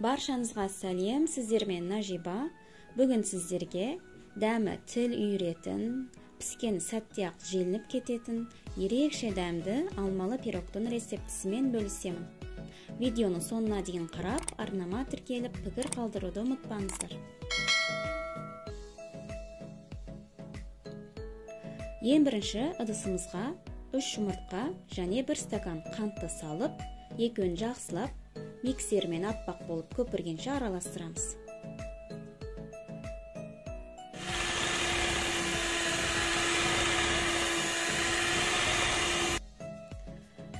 Баршаңызға сәлем, сіздермен Нажиба. Бүгін сіздерге дәмі тіл үйретін, піскен сәтте-ақ желініп кететін, ерекше дәмді алмалы пирогтың рецептісімен бөлісемін. Видеоны соңына дейін қарап, арнама тіркеліп, пікір қалдыруды ұмытпаңыздар. Ең бірінші ыдысымызға 3 жұмыртқа және 1 стакан қантты салып, екеуін жақсылап, миксермен аппақ болып көпіргенше араластырамыз.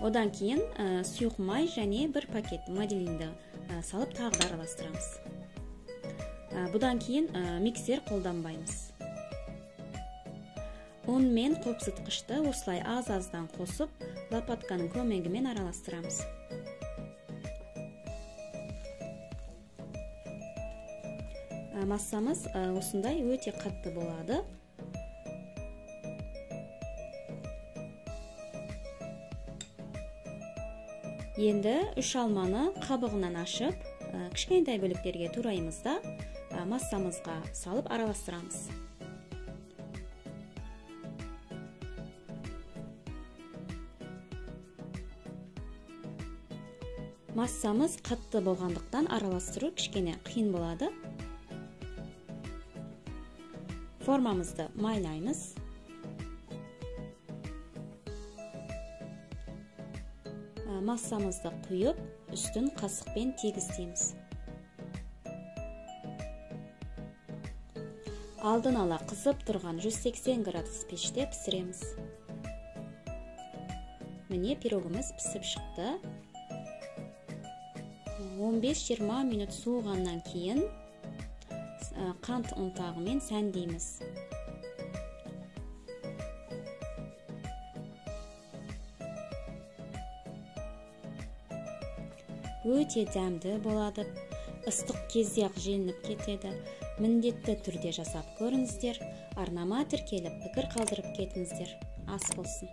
Одан кейін сұйық май және 1 пакет маделинді салып тағы да араластырамыз. Бұдан кейін миксер қолданбаймыз. Un мен қопсытқышты осылай аз-аздан қосып, лопатканың көмегімен араластырамыз. Массамыз осындай өте қатты болады. Енді 3 алманы қабығынан ашып, кішкентай бөліктерге тураймыз да массамызға салып араластырамыз. Массамыз қатты болғандықтан араластыру кішкене қиын болады. Формамызды майлаймыз. Массамызды құйып, үстін қасықпен тегістейміз. Алдын ала қызып тұрған 180 градус пеште пісіреміз. Міне пирогымыз пісіп шықты. 15-20 минут суығаннан кейін қант ұнтағымен сәндейміз. Өте дәмді болады. Ыстық кезде-ақ желініп кетеді. Міндетті түрде жасап көріңіздер. Арнама тіркеліп, пікір қалдырып кетіңіздер. Ас болсын.